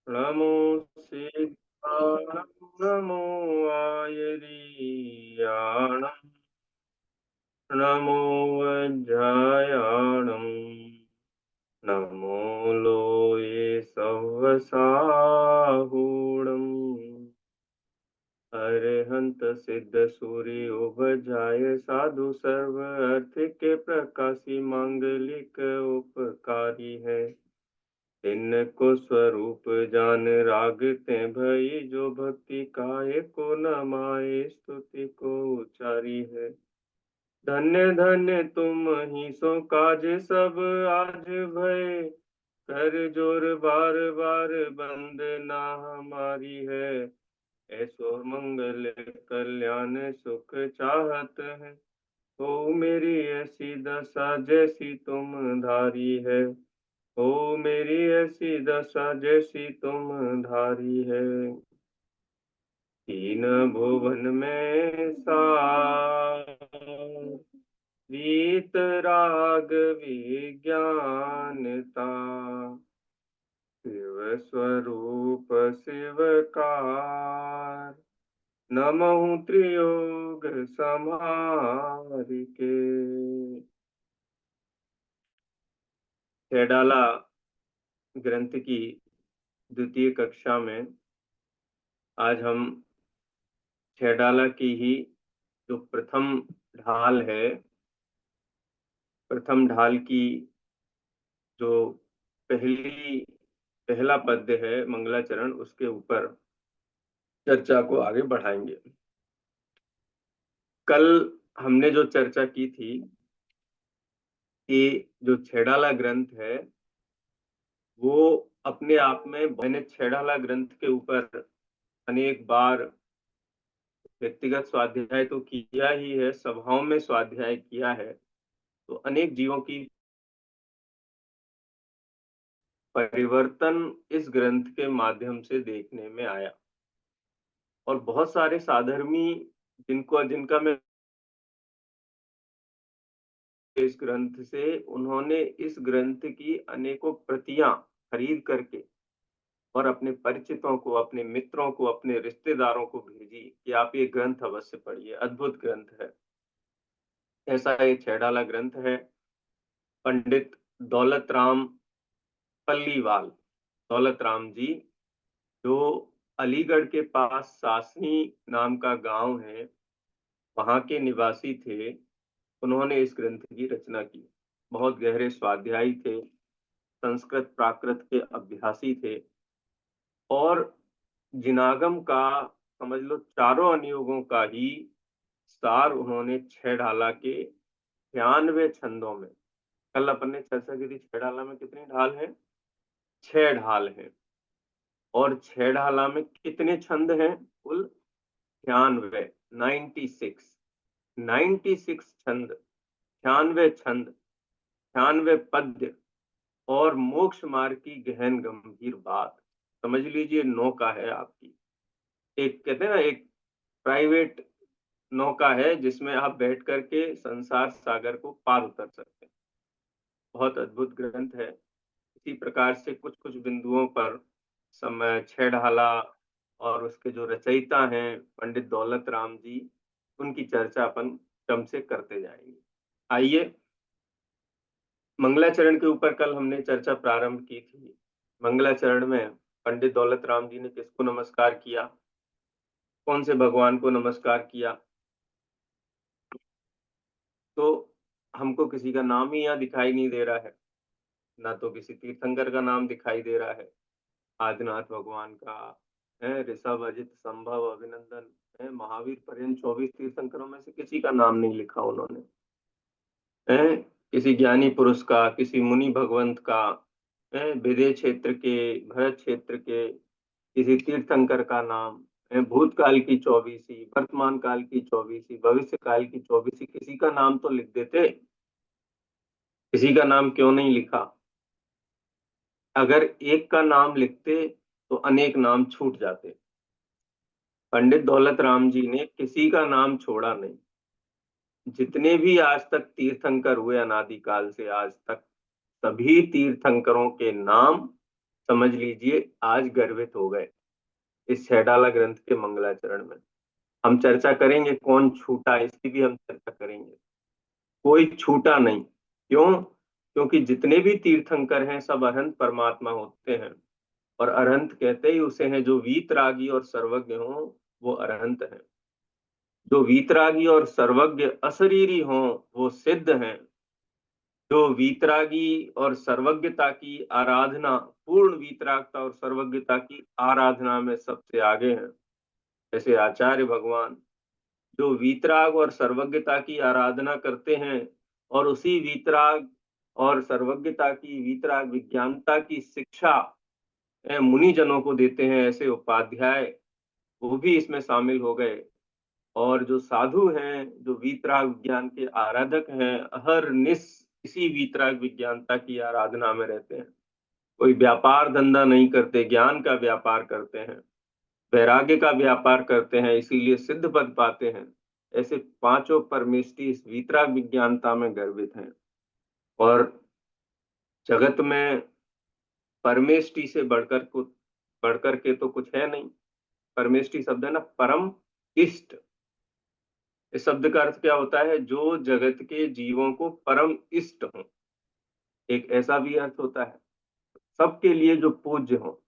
नमो सिद्धाणं नमो आयर्याणं नमो वज्रायाणं नमो लोये सवसाहूणम् अरहंत सिद्ध सूर्य उपजाय साधु सर्व अर्थ के प्रकाशी मांगलिक उपकारी है। इनको स्वरूप जान रागते भई जो भक्ति काय को नमाए स्तुति को उचारी है। धन्य धन्य तुम ही सो काज सब आज भय कर जोर बार बार बंदना हमारी है। ऐसो मंगल कल्याण सुख चाहत है। हो मेरी ऐसी दशा जैसी तुम धारी है। हो मेरी ऐसी दशा जैसी तुम धारी है। तीन भुवन में सार रीत राग विज्ञानता शिव स्वरूप शिवकार नमः त्रियोग समारिके। खेडाला ग्रंथ की द्वितीय कक्षा में आज हम खेडाला की ही जो प्रथम ढाल है, प्रथम ढाल की जो पहला पद्य है मंगलाचरण, उसके ऊपर चर्चा को आगे बढ़ाएंगे। कल हमने जो चर्चा की थी कि जो छेड़ाला ग्रंथ है वो अपने आप में, मैंने छेड़ाला ग्रंथ के ऊपर अनेक बार व्यक्तिगत स्वाध्याय तो किया ही है, सभाओं में स्वाध्याय किया है। तो अनेक जीवों की परिवर्तन इस ग्रंथ के माध्यम से देखने में आया और बहुत सारे साधर्मी जिनका मैं इस ग्रंथ से, उन्होंने इस ग्रंथ की अनेकों प्रतियां खरीद करके और अपने परिचितों को, अपने मित्रों को, अपने रिश्तेदारों को भेजी कि आप ये ग्रंथ अवश्य पढ़िए, अद्भुत ग्रंथ है। ऐसा ये छेड़ाला ग्रंथ है। पंडित दौलत राम पल्लीवाल, दौलत राम जी, जो अलीगढ़ के पास सासनी नाम का गांव है, वहां के निवासी थे। उन्होंने इस ग्रंथ की रचना की। बहुत गहरे स्वाध्यायी थे, संस्कृत प्राकृत के अभ्यासी थे और जिनागम का, समझ लो, चारों अनुयोगों का ही सार उन्होंने छह ढाला के 96 छंदों में। कल अपन ने चर्चा की थी छह ढाला में कितने ढाल हैं, छह ढाल हैं। और छह ढाला में कितने छंद हैं कुल, 96, 96, 96 छंद, 96 छंद, 96 पद्य और मोक्ष मार्ग की गहन गंभीर बात। समझ लीजिए नौका है आपकी, एक कहते हैं ना, एक प्राइवेट नौका है जिसमें आप बैठ करके संसार सागर को पार उतर सकते हैं। बहुत अद्भुत ग्रंथ है। इसी प्रकार से कुछ कुछ बिंदुओं पर समय छह ढाला और उसके जो रचयिता हैं पंडित दौलत राम जी, उनकी चर्चा अपन क्रम से करते जाएंगे। आइए, मंगलाचरण के ऊपर कल हमने चर्चा प्रारंभ की थी। मंगलाचरण में पंडित दौलत राम जी ने किसको नमस्कार किया, कौन से भगवान को नमस्कार किया? तो हमको किसी का नाम ही यहाँ दिखाई नहीं दे रहा है, ना तो किसी तीर्थंकर का नाम दिखाई दे रहा है। आदिनाथ भगवान का है, ऋषभ अजित संभव अभिनंदन है, महावीर पर्यंत 24 तीर्थंकरों में से किसी का नाम नहीं लिखा उन्होंने है। किसी ज्ञानी पुरुष का, किसी मुनि भगवंत का है, विदेह क्षेत्र के, भरत क्षेत्र के किसी तीर्थंकर का नाम है, भूतकाल की 24सी, वर्तमान काल की 24सी, भविष्य काल की 24सी, किसी का नाम तो लिख देते। किसी का नाम क्यों नहीं लिखा? अगर एक का नाम लिखते तो अनेक नाम छूट जाते। पंडित दौलत राम जी ने किसी का नाम छोड़ा नहीं। जितने भी आज तक तीर्थंकर हुए अनादिकाल से आज तक, सभी तीर्थंकरों के नाम समझ लीजिए आज गर्वित हो गए इस छैडाला ग्रंथ के मंगलाचरण में। हम चर्चा करेंगे कौन छूटा, इसकी भी हम चर्चा करेंगे। कोई छूटा नहीं। क्यों? क्योंकि जितने भी तीर्थंकर हैं सब अरहंत परमात्मा होते हैं, और अरहंत कहते ही उसे हैं जो वीतरागी और सर्वज्ञ हो, वो अरहंत हैं। जो वीतरागी और सर्वज्ञ अशरीरी हों वो सिद्ध हैं। जो वीतरागी और सर्वज्ञता की आराधना, पूर्ण वीतरागता और सर्वज्ञता की आराधना में सबसे आगे हैं, जैसे आचार्य भगवान जो वीतराग और सर्वज्ञता की आराधना करते हैं और उसी वीतराग और सर्वज्ञता की, वीतराग विज्ञानता की शिक्षा मुनि जनों को देते हैं, ऐसे उपाध्याय वो भी इसमें शामिल हो गए। और जो साधु हैं, जो वीतराग विज्ञान के आराधक हैं, हर निस इसी वीतराग विज्ञानता की आराधना में रहते हैं। कोई व्यापार धंधा नहीं करते, ज्ञान का व्यापार करते हैं, वैराग्य का व्यापार करते हैं, इसीलिए सिद्ध पद पाते हैं। ऐसे पांचों परमेष्टि इस वीतराग विज्ञानता में गर्वित हैं। और जगत में परमेष्टि से बढ़कर के तो कुछ है नहीं। परमेष्टि शब्द है ना, परम इष्ट। इस शब्द का अर्थ क्या होता है? जो जगत के जीवों को परम इष्ट हो। एक ऐसा भी अर्थ होता है सबके लिए जो पूज्य हो,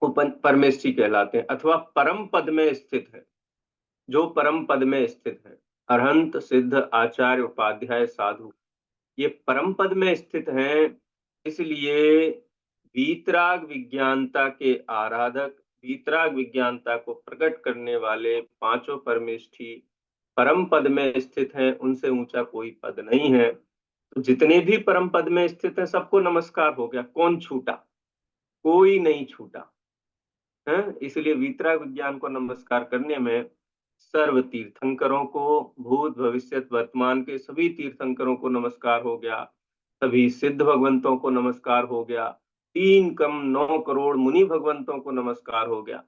वो परमेष्टि कहलाते हैं, अथवा परम पद में स्थित है। जो परम पद में स्थित है, अरहंत, सिद्ध, आचार्य, उपाध्याय, साधु, ये परम पद में स्थित हैं। इसलिए वीतराग विज्ञानता के आराधक, वीतराग विज्ञानता को प्रकट करने वाले पांचों परमेष्ठी परम पद में स्थित हैं, उनसे ऊंचा कोई पद नहीं है। तो जितने भी परम पद में स्थित हैं सबको नमस्कार हो गया। कौन छूटा? कोई नहीं छूटा है। इसलिए वीतराग विज्ञान को नमस्कार करने में सर्व तीर्थंकरों को, भूत भविष्य वर्तमान के सभी तीर्थंकरों को नमस्कार हो गया, सभी सिद्ध भगवंतों को नमस्कार हो गया, 3 कम 9 करोड़ मुनि भगवंतों को नमस्कार हो गया।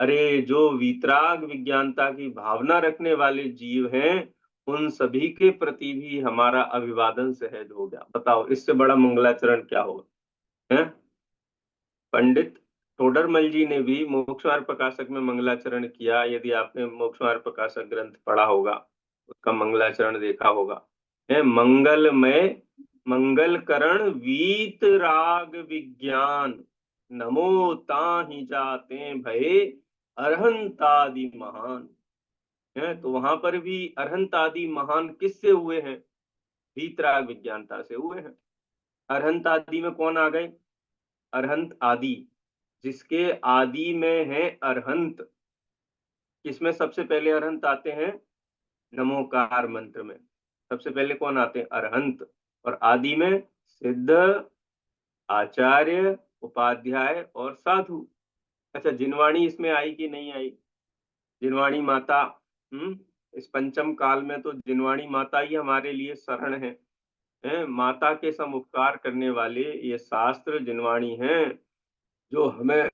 अरे जो वीतराग विज्ञानता की भावना रखने वाले जीव हैं, उन सभी के प्रति भी हमारा अभिवादन सहज हो गया। बताओ इससे बड़ा मंगलाचरण क्या होगा? है? पंडित तोडरमल जी ने भी मोक्षमार्ग प्रकाशक में मंगलाचरण किया। यदि आपने मोक्षमार्ग प्रकाशक ग्रंथ पढ़ा होगा, उसका मंगलाचरण देखा होगा। है मंगलमय मंगल करण वीत राग विज्ञान, नमो ताहि जाते भये अरहंतादि महान। है तो वहां पर भी अरहंत आदि महान किससे हुए हैं? वीतराग विज्ञानता से हुए हैं। अरहंत आदि में कौन आ गए? अरहंत आदि, जिसके आदि में है अरहंत। किसमें सबसे पहले अरहंत आते हैं? नमोकार मंत्र में सबसे पहले कौन आते हैं? अरहंत। और आदि में सिद्ध, आचार्य, उपाध्याय और साधु। अच्छा, जिनवाणी इसमें आई कि नहीं आई? जिनवाणी माता। इस पंचम काल में तो जिनवाणी माता ही हमारे लिए शरण है। माता के सम उपकार करने वाले ये शास्त्र जिनवाणी हैं, जो हमें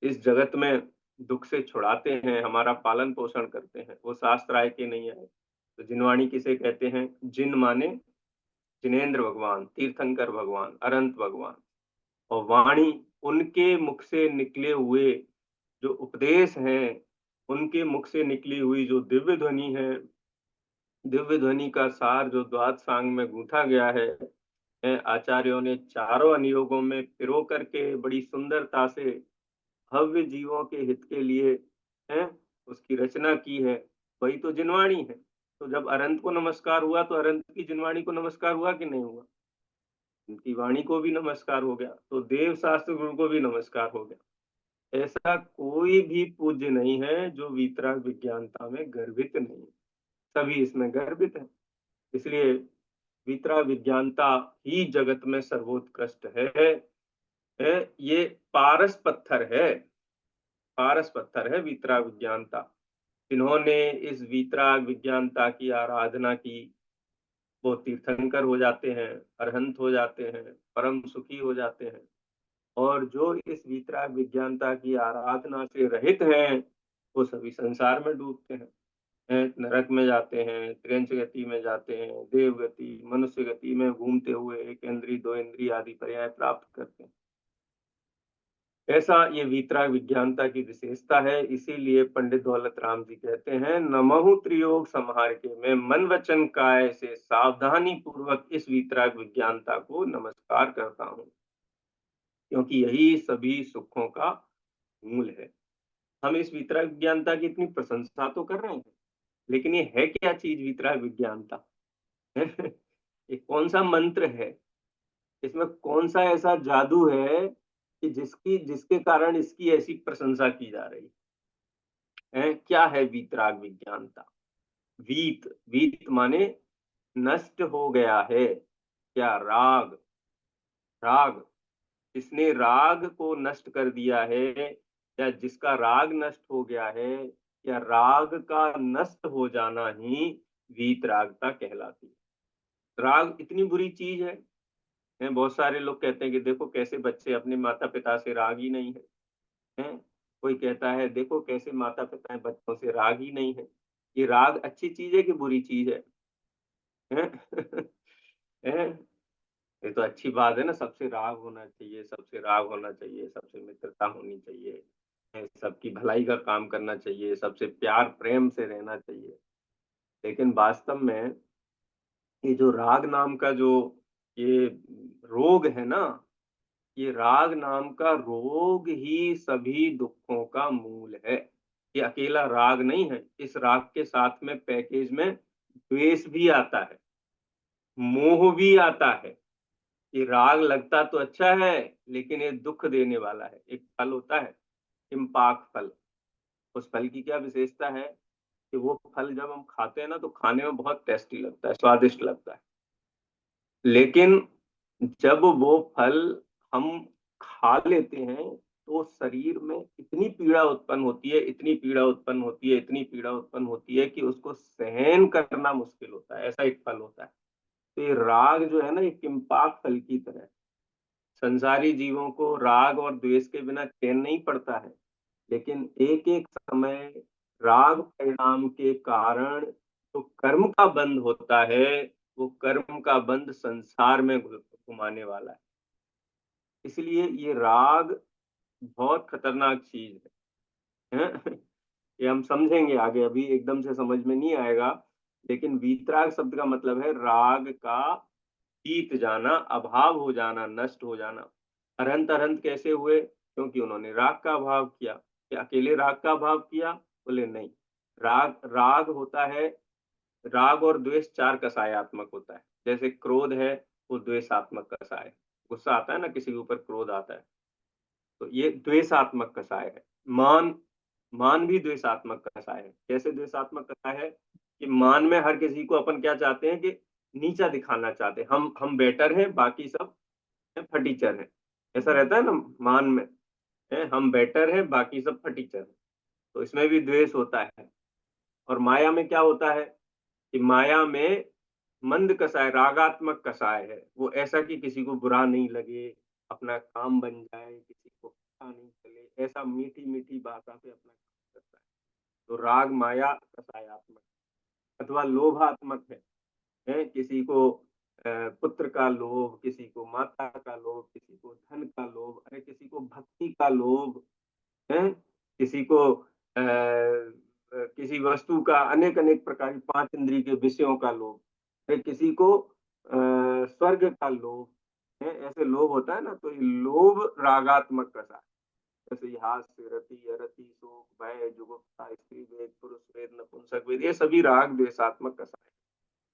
इस जगत में दुख से छुड़ाते हैं, हमारा पालन पोषण करते हैं। वो शास्त्र आए कि नहीं आए? तो जिनवाणी किसे कहते हैं? जिन माने जिनेन्द्र भगवान, तीर्थंकर भगवान, अरंत भगवान। और वाणी उनके मुख से निकले हुए जो उपदेश हैं, उनके मुख से निकली हुई जो दिव्य ध्वनि है, दिव्य ध्वनि का सार जो द्वाद सांग में गूंथा गया है, आचार्यों ने चारों अनुयोगों में पिरो करके बड़ी सुंदरता से भव्य जीवों के हित के लिए है उसकी रचना की है, वही तो जिनवाणी है। तो जब अरंत को नमस्कार हुआ तो अरंत की जिनवाणी को नमस्कार हुआ कि नहीं हुआ? उनकी वाणी को भी नमस्कार हो गया, तो देव शास्त्र गुरु को भी नमस्कार हो गया। ऐसा कोई भी पूज्य नहीं है जो वीतराग विज्ञानता में गर्वित नहीं है। सभी इसमें गर्वित है। इसलिए वीतराग विज्ञानता ही जगत में सर्वोत्कृष्ट है। ये पारस पत्थर है, पारस पत्थर है वीतराग विज्ञानता। जिन्होंने इस वीतराग विज्ञानता की आराधना की, वो तीर्थंकर हो जाते हैं, अरहंत हो जाते हैं, परम सुखी हो जाते हैं। और जो इस वीतराग विज्ञानता की आराधना से रहित हैं, वो सभी संसार में डूबते हैं, नरक में जाते हैं, त्रियंच गति में जाते हैं, देव गति, मनुष्य गति में घूमते हुए एक इंद्री, दो इंद्री आदि पर्याय प्राप्त करते हैं। ऐसा ये वीतराग विज्ञानता की विशेषता है। इसीलिए पंडित दौलत राम जी कहते हैं, नमहु त्रियोग संहार के, मैं मन वचन काय से सावधानी पूर्वक इस वीतराग विज्ञानता को नमस्कार करता हूँ, क्योंकि यही सभी सुखों का मूल है। हम इस वीतराग विज्ञानता की इतनी प्रशंसा तो कर रहे हैं, लेकिन ये है क्या चीज वीतराग विज्ञानता? ये कौन सा मंत्र है? इसमें कौन सा ऐसा जादू है कि जिसके कारण इसकी ऐसी प्रशंसा की जा रही है? क्या है वीतराग विज्ञानता? वीत, वीत माने नष्ट हो गया है। क्या? राग। राग, जिसने राग को नष्ट कर दिया है, या जिसका राग नष्ट हो गया है, या राग का नष्ट हो जाना ही वीतरागता कहलाती है। राग इतनी बुरी चीज है। बहुत सारे लोग कहते हैं कि देखो कैसे बच्चे अपने माता पिता से रागी नहीं है, हैं? कोई कहता है देखो कैसे माता पिता बच्चों से रागी नहीं है। ये राग अच्छी चीज है कि बुरी चीज है? हैं? हैं? ये तो अच्छी बात है ना, सबसे राग होना चाहिए, सबसे राग होना चाहिए, सबसे मित्रता होनी चाहिए, सबकी भलाई का काम करना चाहिए, सबसे प्यार प्रेम से रहना चाहिए। लेकिन वास्तव में ये जो राग नाम का जो ये रोग है ना, ये राग नाम का रोग ही सभी दुखों का मूल है। ये अकेला राग नहीं है, इस राग के साथ में पैकेज में द्वेष भी आता है, मोह भी आता है। ये राग लगता तो अच्छा है, लेकिन ये दुख देने वाला है। एक फल होता है इम्पाक फल, उस फल की क्या विशेषता है कि वो फल जब हम खाते हैं ना तो खाने में बहुत टेस्टी लगता है, स्वादिष्ट लगता है। लेकिन जब वो फल हम खा लेते हैं तो शरीर में इतनी पीड़ा उत्पन्न होती है, इतनी पीड़ा उत्पन्न होती है, इतनी पीड़ा उत्पन्न होती है कि उसको सहन करना मुश्किल होता है। ऐसा एक फल होता है। तो ये राग जो है ना, एक किम्पाक फल की तरह है। संसारी जीवों को राग और द्वेष के बिना चैन नहीं पड़ता है, लेकिन एक एक समय राग परिणाम के कारण जो कर्म का बंध होता है, वो कर्म का बंध संसार में घुमाने वाला है। इसलिए ये राग बहुत खतरनाक चीज है, हैं? ये हम समझेंगे आगे, अभी एकदम से समझ में नहीं आएगा। लेकिन वीतराग शब्द का मतलब है राग का बीत जाना, अभाव हो जाना, नष्ट हो जाना। अरहंत अरहंत कैसे हुए? क्योंकि उन्होंने राग का अभाव किया। क्या अकेले राग का अभाव किया? बोले नहीं। राग राग होता है, राग और द्वेष चार कसायात्मक होता है। जैसे क्रोध है, वो द्वेषात्मक कसाय है। गुस्सा आता है ना, किसी के ऊपर क्रोध आता है, तो ये द्वेषात्मक कसाय है। मान, मान भी द्वेषात्मक कसाय है। कैसे द्वेषात्मक कसाय है कि मान में हर किसी को अपन क्या चाहते हैं कि नीचा दिखाना चाहते हैं। हम बेटर हैं, बाकी सब फटीचर हैं। ऐसा रहता है ना मान में, हम बेटर हैं, बाकी सब फटीचर हैं। तो इसमें भी द्वेष होता है। और माया में क्या होता है कि माया में मंद कसाय, रागात्मक कसाय है। वो ऐसा कि किसी को बुरा नहीं लगे, अपना काम बन जाए, किसी को पता नहीं चले, ऐसा मीठी मीठी भाषा से अपना काम करता है। तो राग माया कसायात्मक। अथवा लोभात्मक है, किसी को पुत्र का लोभ, किसी को माता का लोभ, किसी को धन का लोभ, अरे किसी को भक्ति का लोभ है, किसी को किसी वस्तु का, अनेक अनेक प्रकार की पांच इंद्रिय के विषयों का लोभ है, किसी को स्वर्ग का लोभ है। ऐसे लोभ होता है ना, तो ये लोभ रागात्मक कसा है। जैसे हास्य, रति, अरति, शोक, भय, जुगुप्सा, स्त्री वेद, पुरुष वेद, नपुंसक वेद, ये सभी राग द्वेषात्मक कसा है।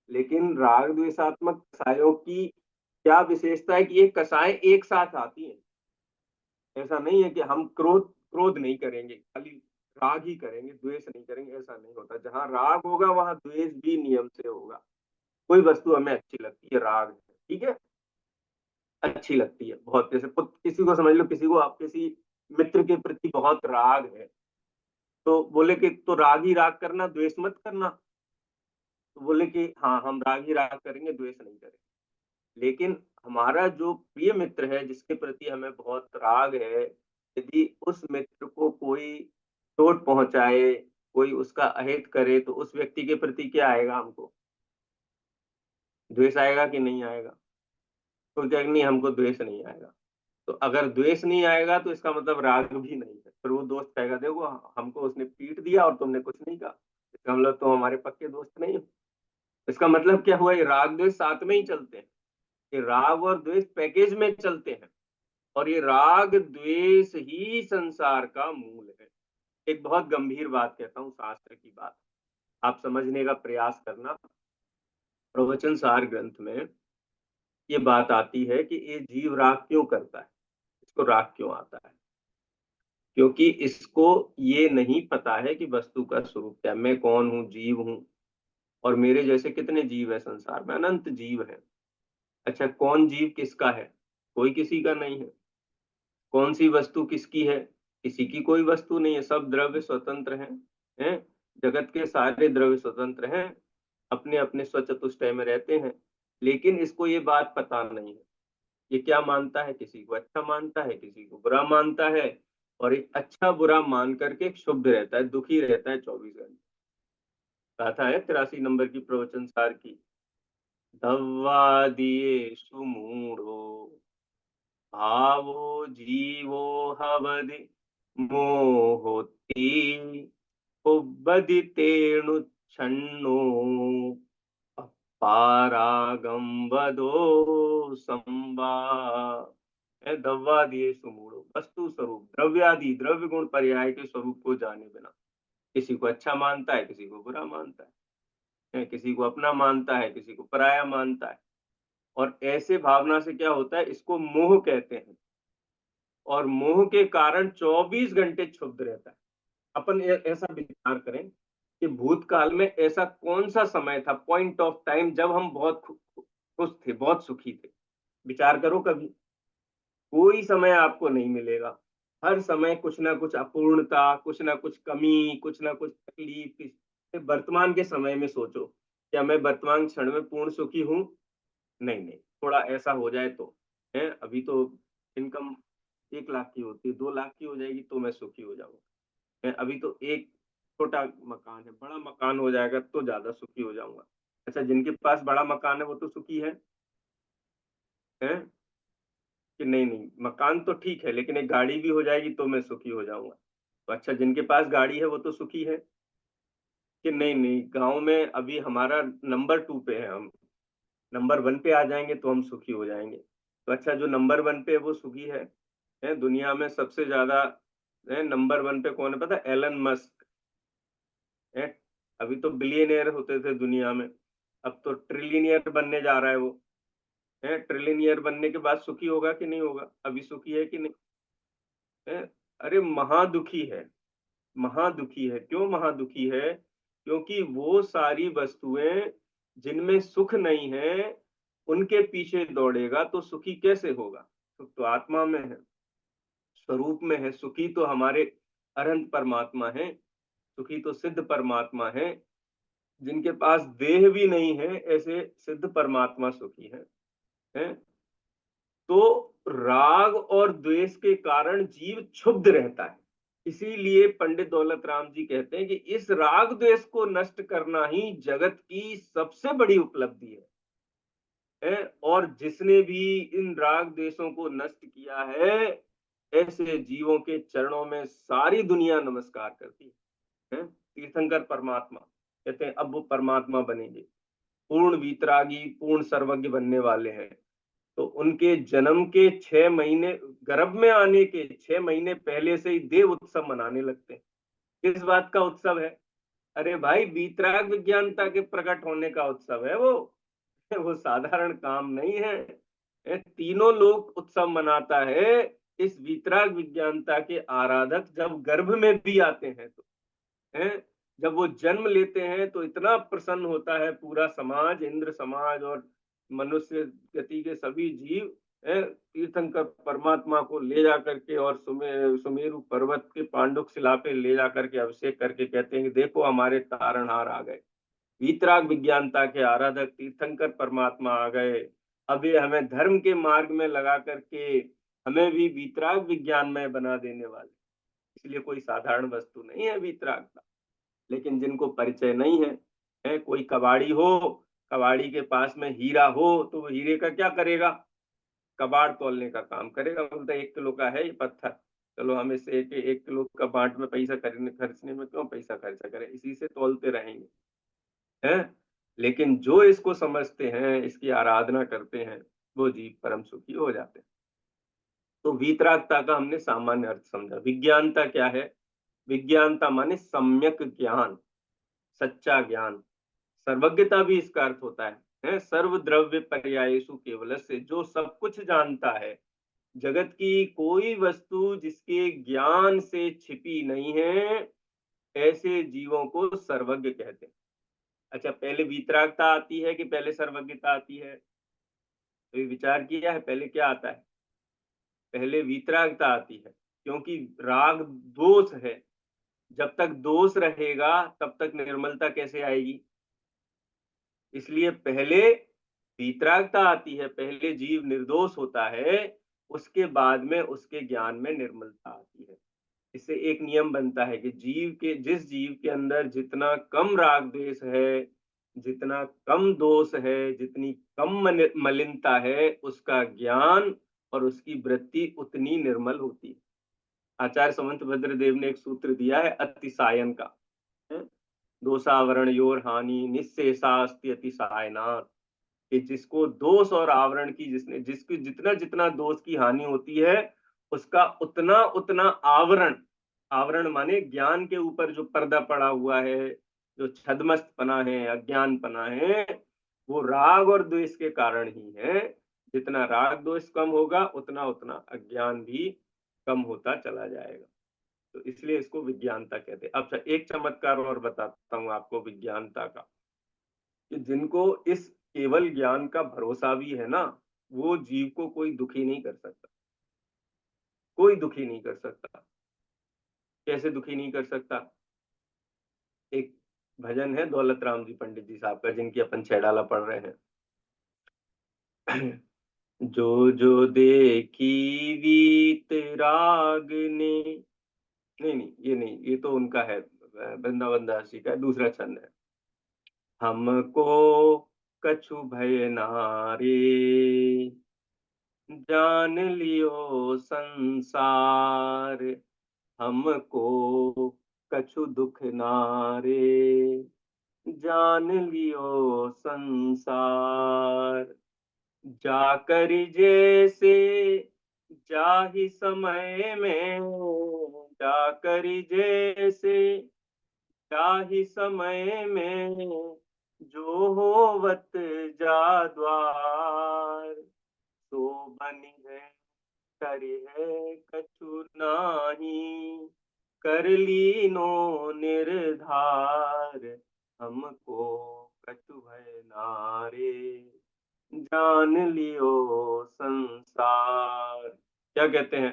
लेकिन राग द्वेषात्मक कसायों की क्या विशेषता है कि ये कसाएं एक साथ आती हैं। ऐसा नहीं है कि हम क्रोध क्रोध नहीं करेंगे, खाली राग ही करेंगे, द्वेष नहीं करेंगे, ऐसा नहीं होता। जहां राग होगा वहां द्वेष भी नियम से होगा। कोई वस्तु हमें अच्छी लगती है, राग है, ठीक है, अच्छी लगती है बहुत। जैसे किसी को समझ लो, किसी को आप किसी मित्र के प्रति बहुत राग है, तो बोले कि तो राग ही राग करना, द्वेष मत करना। तो बोले कि हाँ हम राग ही राग करेंगे, द्वेष नहीं करेंगे। लेकिन हमारा जो प्रिय मित्र है, जिसके प्रति हमें बहुत राग है, यदि उस मित्र को कोई चोट पहुंचाए, कोई उसका अहित करे, तो उस व्यक्ति के प्रति क्या आएगा? हमको द्वेष आएगा कि नहीं आएगा? तो क्या नहीं, हमको द्वेष नहीं आएगा। तो अगर द्वेष नहीं आएगा तो इसका मतलब राग भी नहीं है। फिर वो दोस्त कहेगा देखो हमको उसने पीट दिया और तुमने कुछ नहीं कहा, इसका मतलब तुम हमारे पक्के दोस्त नहीं हो। इसका मतलब क्या हुआ, ये राग द्वेष साथ में ही चलते हैं, ये राग और द्वेष पैकेज में चलते हैं, और ये राग द्वेष ही संसार का मूल है। एक बहुत गंभीर बात कहता हूँ, शास्त्र की बात, आप समझने का प्रयास करना। प्रवचन सार ग्रंथ में ये बात आती है कि ये जीव राग क्यों करता है, इसको राग क्यों आता है? क्योंकि इसको ये नहीं पता है कि वस्तु का स्वरूप क्या है। मैं कौन हूँ, जीव हूँ, और मेरे जैसे कितने जीव है संसार में, अनंत जीव है। अच्छा, कौन जीव किसका है? कोई किसी का नहीं है। कौन सी वस्तु किसकी है? किसी की कोई वस्तु नहीं है, सब द्रव्य स्वतंत्र हैं। जगत के सारे द्रव्य स्वतंत्र हैं, अपने अपने स्वचतुष्टय में रहते हैं। लेकिन इसको ये बात पता नहीं है। ये क्या मानता है, किसी को अच्छा मानता है, किसी को बुरा मानता है, और एक अच्छा बुरा मान करके क्षुब्ध रहता है, दुखी रहता है 24 घंटे। गाथा है 83 नंबर की प्रवचन सार की। धव्वा दिए सुमूढ़ो भावो जीवो हवदि मोहोती उब्बदितेणु छन्नो पारागम वदो संवा। है दव्वा दिए सुमूढ़ो, वस्तु स्वरूप द्रव्यादि द्रव्य गुण पर्याय के स्वरूप को जाने बिना किसी को अच्छा मानता है, किसी को बुरा मानता है, किसी को अपना मानता है, किसी को पराया मानता है। और ऐसे भावना से क्या होता है, इसको मोह कहते हैं। और मोह के कारण 24 घंटे क्षुब्ध रहता है। अपन ऐसा विचार करें कि भूतकाल में ऐसा कौन सा समय था, पॉइंट ऑफ टाइम, जब हम बहुत खुश थे, बहुत सुखी थे। विचार करो कभी, कोई समय आपको नहीं मिलेगा। हर समय कुछ ना कुछ अपूर्णता, कुछ ना कुछ कमी, कुछ ना कुछ तकलीफ। वर्तमान के समय में सोचो, क्या मैं वर्तमान क्षण में पूर्ण सुखी हूँ? नहीं नहीं, थोड़ा ऐसा हो जाए तो है। अभी तो इनकम 1 लाख की होती है, 2 लाख की हो जाएगी तो मैं सुखी हो जाऊंगा। अभी तो एक छोटा मकान है, बड़ा मकान हो जाएगा तो ज्यादा सुखी हो जाऊंगा। अच्छा, जिनके पास बड़ा मकान है वो तो सुखी है कि नहीं? नहीं, मकान तो ठीक है, लेकिन एक गाड़ी भी हो जाएगी तो मैं सुखी हो जाऊंगा। तो अच्छा, जिनके पास गाड़ी है वो तो सुखी है कि नहीं? नहीं, गांव में अभी हमारा नंबर 2 पे है, हम नंबर 1 पे आ जाएंगे तो हम सुखी हो जाएंगे। तो अच्छा, जो नंबर 1 पे है वो सुखी है दुनिया में सबसे ज्यादा। नंबर 1 पे कौन है पता? एलन मस्क है। अभी तो बिलियनियर होते थे दुनिया में, अब तो ट्रिलियनियर बनने जा रहा है वो। है, ट्रिलियनियर बनने के बाद सुखी होगा कि नहीं होगा? अभी सुखी है कि नहीं? है? अरे महादुखी है, महादुखी है। क्यों महादुखी है? क्योंकि वो सारी वस्तुएं जिनमें सुख नहीं है उनके पीछे दौड़ेगा तो सुखी कैसे होगा? सुख तो आत्मा में है, स्वरूप में है। सुखी तो हमारे अनंत परमात्मा है, सुखी तो सिद्ध परमात्मा है। जिनके पास देह भी नहीं है ऐसे सिद्ध परमात्मा सुखी है। तो राग और द्वेष के कारण जीव क्षुब्ध रहता है। इसीलिए पंडित दौलत राम जी कहते हैं कि इस राग द्वेष को नष्ट करना ही जगत की सबसे बड़ी उपलब्धि है। और जिसने भी इन राग द्वेषों को नष्ट किया है, ऐसे जीवों के चरणों में सारी दुनिया नमस्कार करती है। तीर्थंकर परमात्मा कहते हैं अब वो परमात्मा बनेंगे, पूर्ण वीतरागी, पूर्ण सर्वज्ञ बनने वाले हैं। तो उनके जन्म के 6 महीने, गर्भ में आने के 6 महीने पहले से ही देव उत्सव मनाने लगते हैं। किस बात का उत्सव है? अरे भाई, वीतराग विज्ञानता के प्रकट होने का उत्सव है वो। वो साधारण काम नहीं है। तीनों लोग उत्सव मनाता है। इस वीतराग विज्ञानता के आराधक जब गर्भ में भी आते हैं तो है, जब वो जन्म लेते हैं तो इतना प्रसन्न होता है पूरा समाज, इंद्र समाज और मनुष्य गति के सभी जीव तीर्थंकर परमात्मा को ले जा करके और सुमेरु पर्वत के पांडुक शिला पे ले जा करके अभिषेक करके कहते हैं कि देखो हमारे तारणहार आ गए, वीतराग विज्ञानता के आराधक तीर्थंकर परमात्मा आ गए। अब ये हमें धर्म के मार्ग में लगा करके हमें भी वीतराग विज्ञान में बना देने वाले। इसलिए कोई साधारण वस्तु नहीं है वीतराग। लेकिन जिनको परिचय नहीं है कोई कबाड़ी हो, कबाड़ी के पास में हीरा हो तो वो हीरे का क्या करेगा? कबाड़ तौलने का काम करेगा, बोलता है 1 किलो का है ये पत्थर, चलो हम इसे 1 किलो का बाट में पैसा खर्चने में क्यों पैसा खर्चा करें, इसी से तौलते रहेंगे, हैं? लेकिन जो इसको समझते हैं, इसकी आराधना करते हैं, वो जीव परम सुखी हो जाते हैं। तो वीतरागता का हमने सामान्य अर्थ समझा। विज्ञानता क्या है? विज्ञानता माने सम्यक ज्ञान, सच्चा ज्ञान। सर्वज्ञता भी इसका अर्थ होता है? सर्व द्रव्य पर्यायेषु केवलस्य, जो सब कुछ जानता है, जगत की कोई वस्तु जिसके ज्ञान से छिपी नहीं है, ऐसे जीवों को सर्वज्ञ कहते हैं। अच्छा, पहले वीतरागता आती है कि पहले सर्वज्ञता आती है? तो ये विचार किया है पहले क्या आता है? पहले वीतरागता आती है, क्योंकि राग दोष है। जब तक दोष रहेगा तब तक निर्मलता कैसे आएगी? इसलिए पहले वीतरागता आती है, पहले जीव निर्दोष होता है, उसके बाद में उसके ज्ञान में निर्मलता आती है। इससे एक नियम बनता है कि जिस जीव के अंदर जितना कम राग द्वेष है, जितना कम दोष है, जितनी कम मलिनता है, उसका ज्ञान और उसकी वृत्ति उतनी निर्मल होती है। आचार्य समंत भद्रदेव ने एक सूत्र दिया है अतिसायन का, दोषावरण योर हानि निःशेषास्ति अतिसायनात्, कि जिसको दोष और आवरण की जिसकी जितना जितना दोष की हानि होती है, उसका उतना उतना आवरण, आवरण माने ज्ञान के ऊपर जो पर्दा पड़ा हुआ है, जो छद्मस्तपना है, अज्ञानपना है, वो राग और द्वेष के कारण ही है। जितना राग द्वेष कम होगा उतना उतना अज्ञान भी कम होता चला जाएगा। तो इसलिए इसको विज्ञानता कहते हैं। अच्छा, एक चमत्कार और बताता हूं आपको विज्ञानता का, कि जिनको इस केवल ज्ञान का भरोसा भी है ना, वो जीव को कोई दुखी नहीं कर सकता, कोई दुखी नहीं कर सकता। कैसे दुखी नहीं कर सकता? एक भजन है दौलत राम जी पंडित जी साहब का, जिनकी अपन छेड़ाला पढ़ रहे हैं। जो जो देखी वीत राग ने, नहीं नहीं ये नहीं, ये तो उनका है, वृंदावन दास जी का दूसरा छंद है। हमको कछु भय नारे, जान लियो संसार, हमको कछु दुख नारे, जान लियो संसार। जाकर जैसे जाहि समय में, जाकर जैसे जाहि समय में, जो होवत जा द्वार, सो बनि है करि है कछु नाही, कर लीनो निर्धार, हमको कछु भय नारे, जान लियो संसार। क्या कहते हैं?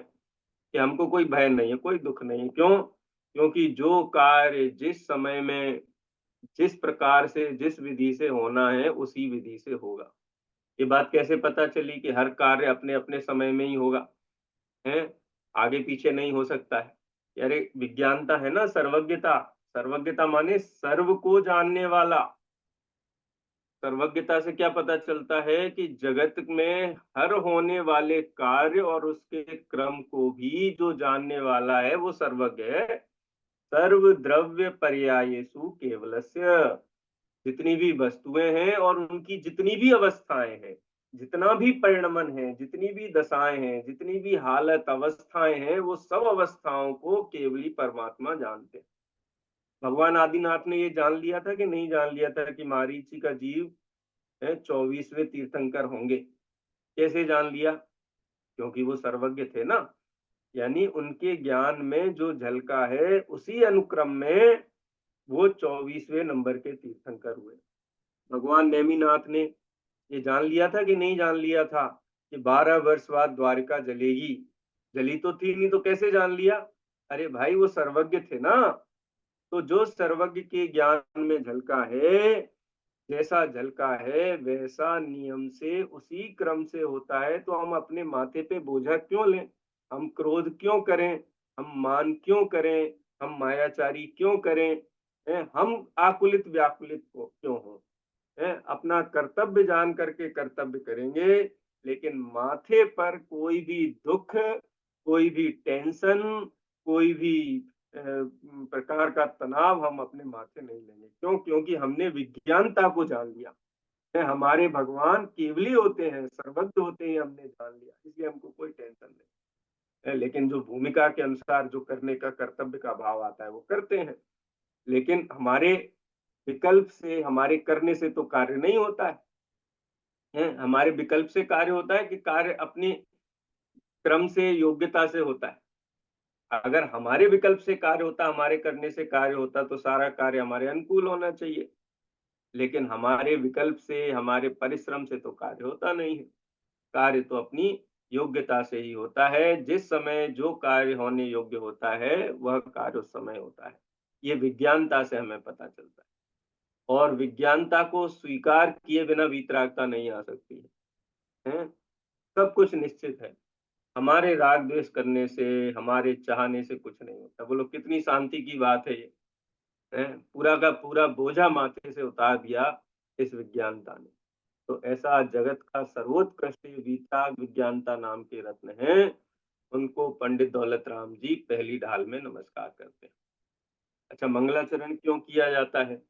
कि हमको कोई भय नहीं है, कोई दुख नहीं है। क्यों? क्योंकि जो कार्य जिस समय में, जिस प्रकार से, जिस विधि से होना है, उसी विधि से होगा। ये बात कैसे पता चली कि हर कार्य अपने अपने समय में ही होगा, है? आगे पीछे नहीं हो सकता है। यारे विज्ञानता है ना, सर्वज्ञता। सर्वज्ञता माने सर्व को जानने वाला। सर्वज्ञता से क्या पता चलता है कि जगत में हर होने वाले कार्य और उसके क्रम को भी जो जानने वाला है वो सर्वज्ञ है। सर्व द्रव्य पर्यायेषु केवलस्य, जितनी भी वस्तुएं हैं और उनकी जितनी भी अवस्थाएं हैं, जितना भी परिणमन है, जितनी भी दशाएं हैं, जितनी भी हालत अवस्थाएं हैं, वो सब अवस्थाओं को केवली परमात्मा जानते हैं। भगवान आदिनाथ ने ये जान लिया था कि नहीं जान लिया था कि मारीची का जीव 24वें तीर्थंकर होंगे? कैसे जान लिया? क्योंकि वो सर्वज्ञ थे ना। यानी उनके ज्ञान में जो झलका है, उसी अनुक्रम में वो 24वें नंबर के तीर्थंकर हुए। भगवान नेमिनाथ ने ये जान लिया था कि नहीं जान लिया था कि 12 वर्ष बाद द्वारिका जलेगी? जली तो थी नहीं, तो कैसे जान लिया? अरे भाई, वो सर्वज्ञ थे ना। तो जो सर्वज्ञ के ज्ञान में झलका है, जैसा झलका है वैसा नियम से, उसी क्रम से होता है, तो हम अपने माथे पे बोझा क्यों लें? हम क्रोध क्यों करें? हम मान क्यों करें? हम मायाचारी क्यों करें? हम आकुलित व्याकुलित क्यों हो? अपना कर्तव्य जान करके कर्तव्य करेंगे, लेकिन माथे पर कोई भी दुख, कोई भी टेंशन, कोई भी प्रकार का तनाव हम अपने माथे नहीं लेंगे। क्यों? क्योंकि हमने विज्ञानता को जान लिया है। हमारे भगवान केवली होते हैं, सर्वज्ञ होते हैं, हमने जान लिया, इसलिए हमको कोई टेंशन नहीं है। लेकिन जो भूमिका के अनुसार जो करने का कर्तव्य का भाव आता है वो करते हैं, लेकिन हमारे विकल्प से, हमारे करने से तो कार्य नहीं होता है। हमारे विकल्प से कार्य होता है कि कार्य अपनी क्रम से, योग्यता से होता है। अगर हमारे विकल्प से कार्य होता, हमारे करने से कार्य होता, तो सारा कार्य हमारे अनुकूल होना चाहिए। लेकिन हमारे विकल्प से, हमारे परिश्रम से तो कार्य होता नहीं है। कार्य तो अपनी योग्यता से ही होता है। जिस समय जो कार्य होने योग्य होता है, वह कार्य उस समय होता है। ये विज्ञानता से हमें पता चलता है। और विज्ञानता को स्वीकार किए बिना वीतरागता नहीं आ सकती है। सब कुछ निश्चित है। हमारे राग द्वेष करने से, हमारे चाहने से कुछ नहीं होता। बोलो कितनी शांति की बात है ये, है? पूरा का पूरा बोझा माथे से उतार दिया इस विज्ञानता ने। तो ऐसा जगत का सर्वोत्कृष्ट वीतराग विज्ञानता नाम के रत्न हैं, उनको पंडित दौलत राम जी पहली ढाल में नमस्कार करते हैं। अच्छा, मंगलाचरण क्यों किया जाता है?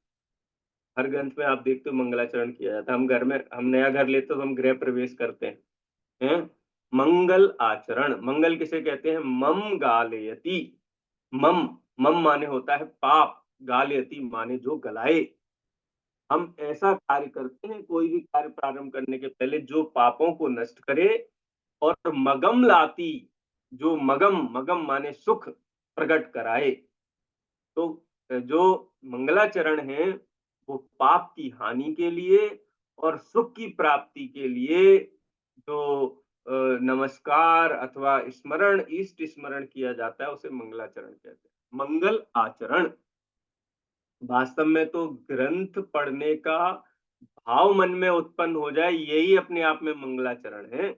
हर ग्रंथ में आप देखते हो मंगलाचरण किया जाता है। हम घर में, हम नया घर लेते हो तो हम गृह प्रवेश करते हैं। मंगल आचरण, मंगल किसे कहते हैं? मम गालयति। मम, मम माने होता है पाप, गालयति माने जो गलाए। हम ऐसा कार्य करते हैं कोई भी कार्य प्रारंभ करने के पहले जो पापों को नष्ट करे, और मगम लाती, जो मगम, मगम माने सुख प्रकट कराए। तो जो मंगलाचरण है वो पाप की हानि के लिए और सुख की प्राप्ति के लिए जो नमस्कार अथवा स्मरण, इष्ट स्मरण किया जाता है, उसे मंगलाचरण कहते हैं। मंगल आचरण वास्तव में तो ग्रंथ पढ़ने का भाव मन में उत्पन्न हो जाए, यही अपने आप में मंगलाचरण है।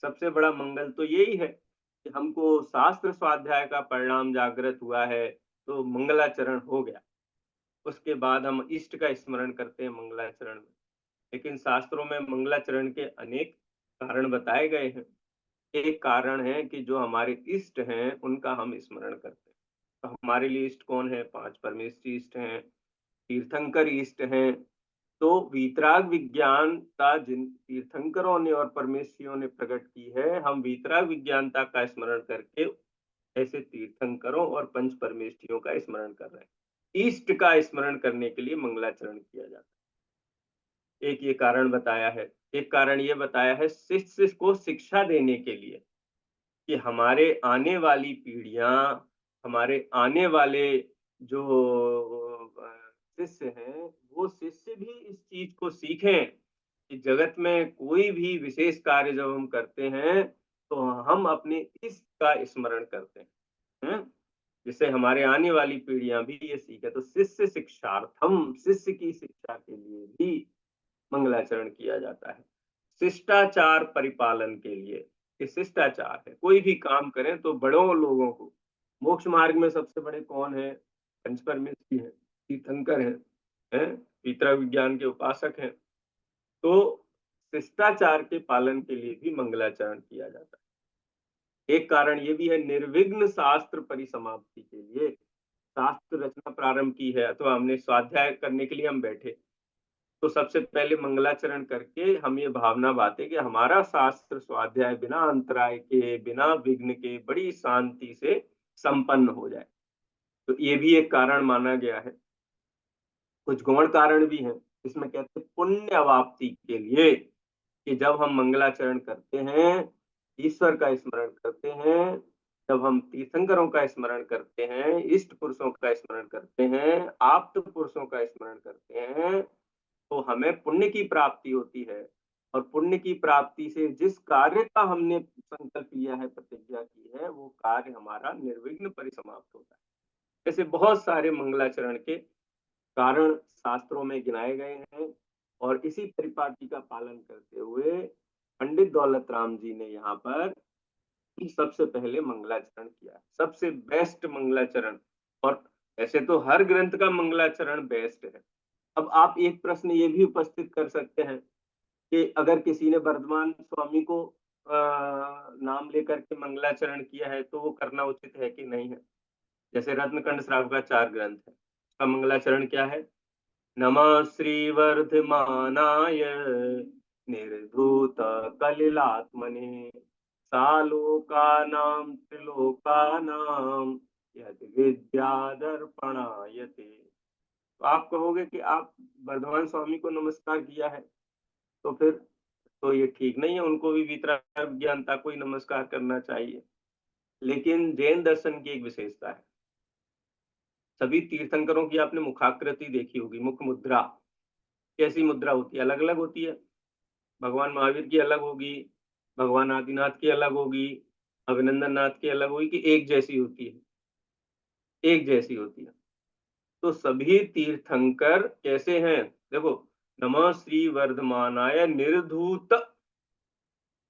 सबसे बड़ा मंगल तो यही है कि हमको शास्त्र स्वाध्याय का परिणाम जागृत हुआ है, तो मंगलाचरण हो गया। उसके बाद हम इष्ट का स्मरण करते हैं मंगलाचरण में। लेकिन शास्त्रों में मंगलाचरण के अनेक कारण बताए गए हैं। एक कारण है कि जो हमारे इष्ट हैं उनका हम स्मरण करते हैं। तो हमारे लिए इष्ट कौन है? 5 परमेष्ठी इष्ट हैं, तीर्थंकर इष्ट हैं। तो वीतराग विज्ञानता जिन तीर्थंकरों ने और परमेश्वरियों ने प्रकट की है, हम वीतराग विज्ञानता का स्मरण करके ऐसे तीर्थंकरों और पंच परमेष्ठियों का स्मरण कर रहे हैं। इष्ट का स्मरण करने के लिए मंगलाचरण किया जाता है। एक ये कारण बताया है। एक कारण ये बताया है शिष्य को शिक्षा देने के लिए कि हमारे आने वाली पीढ़ियां, हमारे आने वाले जो शिष्य हैं, वो शिष्य भी इस चीज को सीखें कि जगत में कोई भी विशेष कार्य जब हम करते हैं तो हम अपने इष्ट का स्मरण करते हैं, जिससे हमारे आने वाली पीढ़ियां भी ये सीखे। तो शिष्य शिक्षार्थम, शिष्य की शिक्षा के लिए भी मंगलाचरण किया जाता है। शिष्टाचार परिपालन के लिए, ये शिष्टाचार है। कोई भी काम करें तो बड़ों लोगों को, मोक्ष मार्ग में सबसे बड़े कौन है? पंचपरमेष्ठी है, तीर्थंकर है, पितरा विज्ञान के उपासक हैं। तो शिष्टाचार के पालन के लिए भी मंगलाचरण किया जाता है। एक कारण ये भी है निर्विघ्न शास्त्र परिसमाप्ति के लिए। शास्त्र रचना प्रारंभ की है अथवा हमने स्वाध्याय करने के लिए हम बैठे, तो सबसे पहले मंगलाचरण करके हम ये भावना बातें कि हमारा शास्त्र स्वाध्याय बिना अंतराय के, बिना विघ्न के, बड़ी शांति से संपन्न हो जाए। तो ये भी एक कारण माना गया है। कुछ गौण कारण भी हैं। इसमें कहते हैं पुण्य अवाप्ति के लिए कि जब हम मंगलाचरण करते हैं, ईश्वर का स्मरण करते हैं, जब हम तीर्थंकरों का स्मरण करते हैं, इष्ट पुरुषों का स्मरण करते हैं, आप्त पुरुषों का स्मरण करते हैं, तो हमें पुण्य की प्राप्ति होती है। और पुण्य की प्राप्ति से जिस कार्य का हमने संकल्प लिया है, प्रतिज्ञा की है, वो कार्य हमारा निर्विघ्न परिसमाप्त होता है। ऐसे बहुत सारे मंगलाचरण के कारण शास्त्रों में गिनाए गए हैं, और इसी परिपाटी का पालन करते हुए पंडित दौलत राम जी ने यहाँ पर सबसे पहले मंगलाचरण किया, सबसे बेस्ट मंगलाचरण। और ऐसे तो हर ग्रंथ का मंगलाचरण बेस्ट है। अब आप एक प्रश्न ये भी उपस्थित कर सकते हैं कि अगर किसी ने वर्धमान स्वामी को नाम लेकर के मंगलाचरण किया है तो वो करना उचित है कि नहीं है। जैसे रत्नकंड श्राव का 4 ग्रंथ है, उसका मंगलाचरण क्या है? नमः श्री वर्धमानाय निर्धूत कलिलात्मने सालोकानां त्रिलोकानां यद विद्यादर्पणायते। तो आप कहोगे कि आप वर्धमान स्वामी को नमस्कार किया है, तो फिर तो ये ठीक नहीं है, उनको भी वीतराग ज्ञानता को ही नमस्कार करना चाहिए। लेकिन जैन दर्शन की एक विशेषता है, सभी तीर्थंकरों की आपने मुखाकृति देखी होगी, मुख मुद्रा कैसी मुद्रा होती है, अलग अलग होती है। भगवान महावीर की अलग होगी, भगवान आदिनाथ की अलग होगी, अभिनंदन नाथ की अलग होगी, कि एक जैसी होती है, एक जैसी होती है। तो सभी तीर्थंकर कैसे हैं? देखो, नमः श्री वर्धमानाय निर्धूत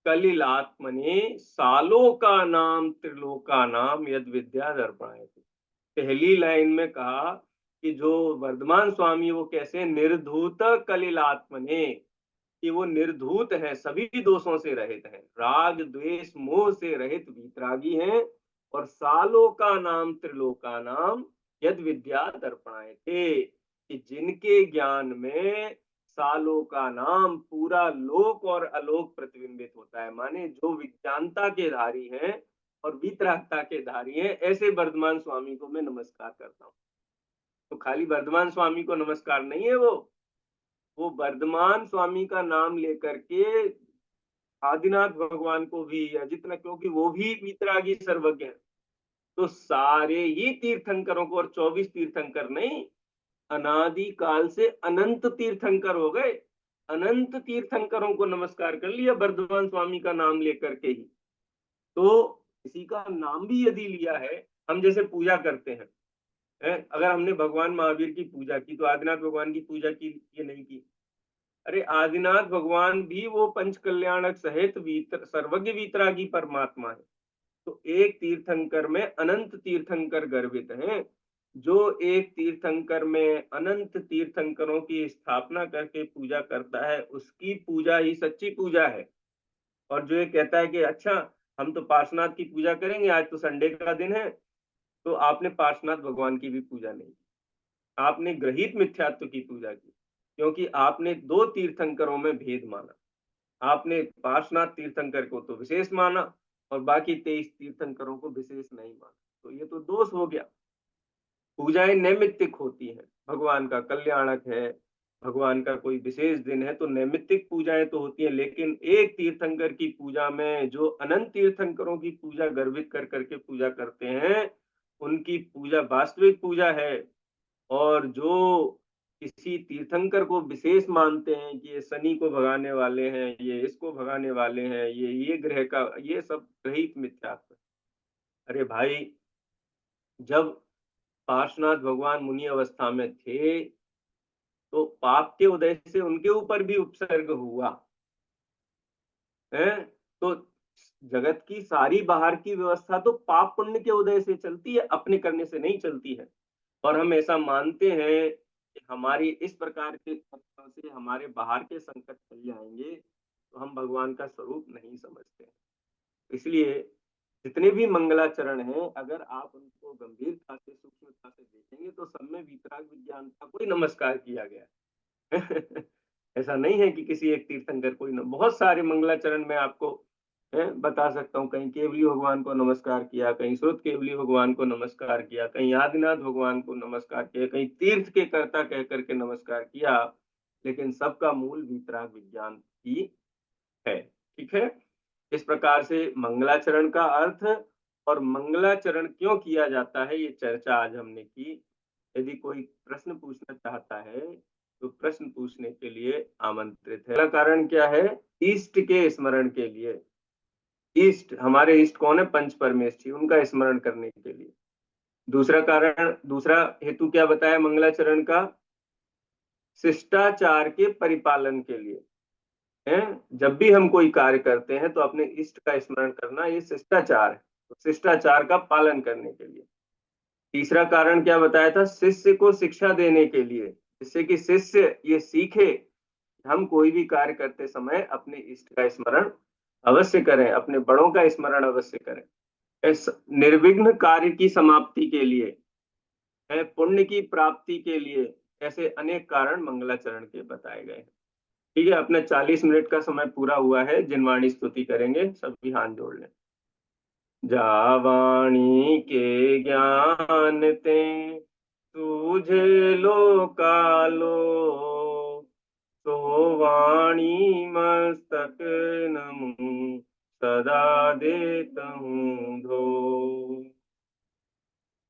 कलिलात्मने सालोका नाम त्रिलोका नाम यद विद्या दर्पणाय। पहली लाइन में कहा कि जो वर्धमान स्वामी वो कैसे निर्धूत कलिलात्मने, कि वो निर्धूत है, सभी दोषों से रहित है, राग द्वेष मोह से रहित वीतरागी हैं, और सालों का नाम त्रिलोका नाम यद विद्या दर्पणाए थे, कि जिनके ज्ञान में सालों का नाम पूरा लोक और अलोक प्रतिबिंबित होता है, माने जो विज्ञानता के धारी हैं और वीतरागता के धारी हैं, ऐसे वर्धमान स्वामी को मैं नमस्कार करता हूँ। तो खाली वर्धमान स्वामी को नमस्कार नहीं है, वो वर्धमान स्वामी का नाम लेकर के आदिनाथ भगवान को भी, या जितना, क्योंकि वो भी वीतरागी सर्वज्ञ है, तो सारे ही तीर्थंकरों को, और 24 तीर्थंकर नहीं, अनादि काल से अनंत तीर्थंकर हो गए, अनंत तीर्थंकरों को नमस्कार कर लिया वर्धमान स्वामी का नाम लेकर के ही। तो किसी का नाम भी यदि लिया है, हम जैसे पूजा करते हैं, अगर हमने भगवान महावीर की पूजा की तो आदिनाथ भगवान की पूजा की ये नहीं की। अरे आदिनाथ भगवान भी वो पंच कल्याणक सहित सर्वज्ञ वीतरागी परमात्मा है। तो एक तीर्थंकर में अनंत तीर्थंकर गर्भित हैं। जो एक तीर्थंकर में अनंत तीर्थंकरों की स्थापना करके पूजा करता है, उसकी पूजा ही सच्ची पूजा है। और जो ये कहता है कि अच्छा हम तो पार्श्वनाथ की पूजा करेंगे, आज तो संडे का दिन है, तो आपने पार्श्वनाथ भगवान की भी पूजा नहीं की, आपने ग्रहित मिथ्यात्व की पूजा की, क्योंकि आपने दो तीर्थंकरों में भेद माना। आपने पार्श्वनाथ तीर्थंकर को तो विशेष माना और बाकी 23 तीर्थंकरों को विशेष नहीं माना, तो ये तो दोष हो गया। पूजाएं नैमित्तिक होती हैं, भगवान का कल्याणक है, भगवान का कोई विशेष दिन है तो नैमित्तिक पूजाएं तो होती हैं, लेकिन एक तीर्थंकर की पूजा में जो अनंत तीर्थंकरों की पूजा गर्भित कर करके पूजा करते हैं, उनकी पूजा वास्तविक पूजा है। और जो किसी तीर्थंकर को विशेष मानते हैं कि ये शनि को भगाने वाले हैं, ये इसको भगाने वाले हैं, ये ग्रह का, ये सब ग्रहित मिथ्यात्व। अरे भाई, जब पार्श्वनाथ भगवान मुनि अवस्था में थे तो पाप के उदय से उनके ऊपर भी उपसर्ग हुआ है। तो जगत की सारी बाहर की व्यवस्था तो पाप पुण्य के उदय से चलती है, अपने करने से नहीं चलती है। और हम ऐसा मानते हैं कि हमारी इस प्रकार के कर्मों से हमारे बाहर के संकट चल जाएंगे, तो हम भगवान का स्वरूप नहीं समझते। इसलिए जितने भी मंगलाचरण हैं, अगर आप उनको गंभीरता से सूक्ष्मता से देखेंगे तो सब में वीतराग विज्ञानता को ही नमस्कार किया गया है। ऐसा नहीं है कि किसी एक तीर्थंकर को ही बहुत सारे मंगलाचरण में आपको बता सकता हूँ। कहीं केवली भगवान को नमस्कार किया, कहीं श्रुत केवली भगवान को नमस्कार किया, कहीं आदिनाथ भगवान को नमस्कार किया, कहीं तीर्थ के कर्ता कह करके नमस्कार किया, लेकिन सबका मूल वीतराग विज्ञान ही है। ठीक है, इस प्रकार से मंगलाचरण का अर्थ और मंगलाचरण क्यों किया जाता है, ये चर्चा आज हमने की। यदि कोई प्रश्न पूछना चाहता है तो प्रश्न पूछने के लिए आमंत्रित है। पहला कारण क्या है? इष्ट के स्मरण के लिए। इष्ट, हमारे इष्ट कौन है? पंच परमेष्ठी, उनका स्मरण करने के लिए। दूसरा कारण, दूसरा हेतु क्या बताया मंगलाचरण का? शिष्टाचार के परिपालन के लिए है। जब भी हम कोई कार्य करते हैं तो अपने इष्ट का स्मरण करना, ये शिष्टाचार है, तो शिष्टाचार का पालन करने के लिए। तीसरा कारण क्या बताया था? शिष्य को शिक्षा देने के लिए, जिससे कि शिष्य ये सीखे हम कोई भी कार्य करते समय अपने इष्ट का स्मरण अवश्य करें, अपने बड़ों का स्मरण अवश्य करें। इस निर्विघ्न कार्य की समाप्ति के लिए, पुण्य की प्राप्ति के लिए, ऐसे अनेक कारण मंगलाचरण के बताए गए हैं। ठीक है, अपना 40 मिनट का समय पूरा हुआ है। जिनवाणी स्तुति करेंगे, सभी हाथ जोड़ लें। जावाणी के ज्ञान ते तुझे लो कालो, तो वाणी मस्तक नमु सदा देत हूँ धो।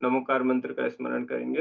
नमोकार मंत्र का स्मरण करेंगे।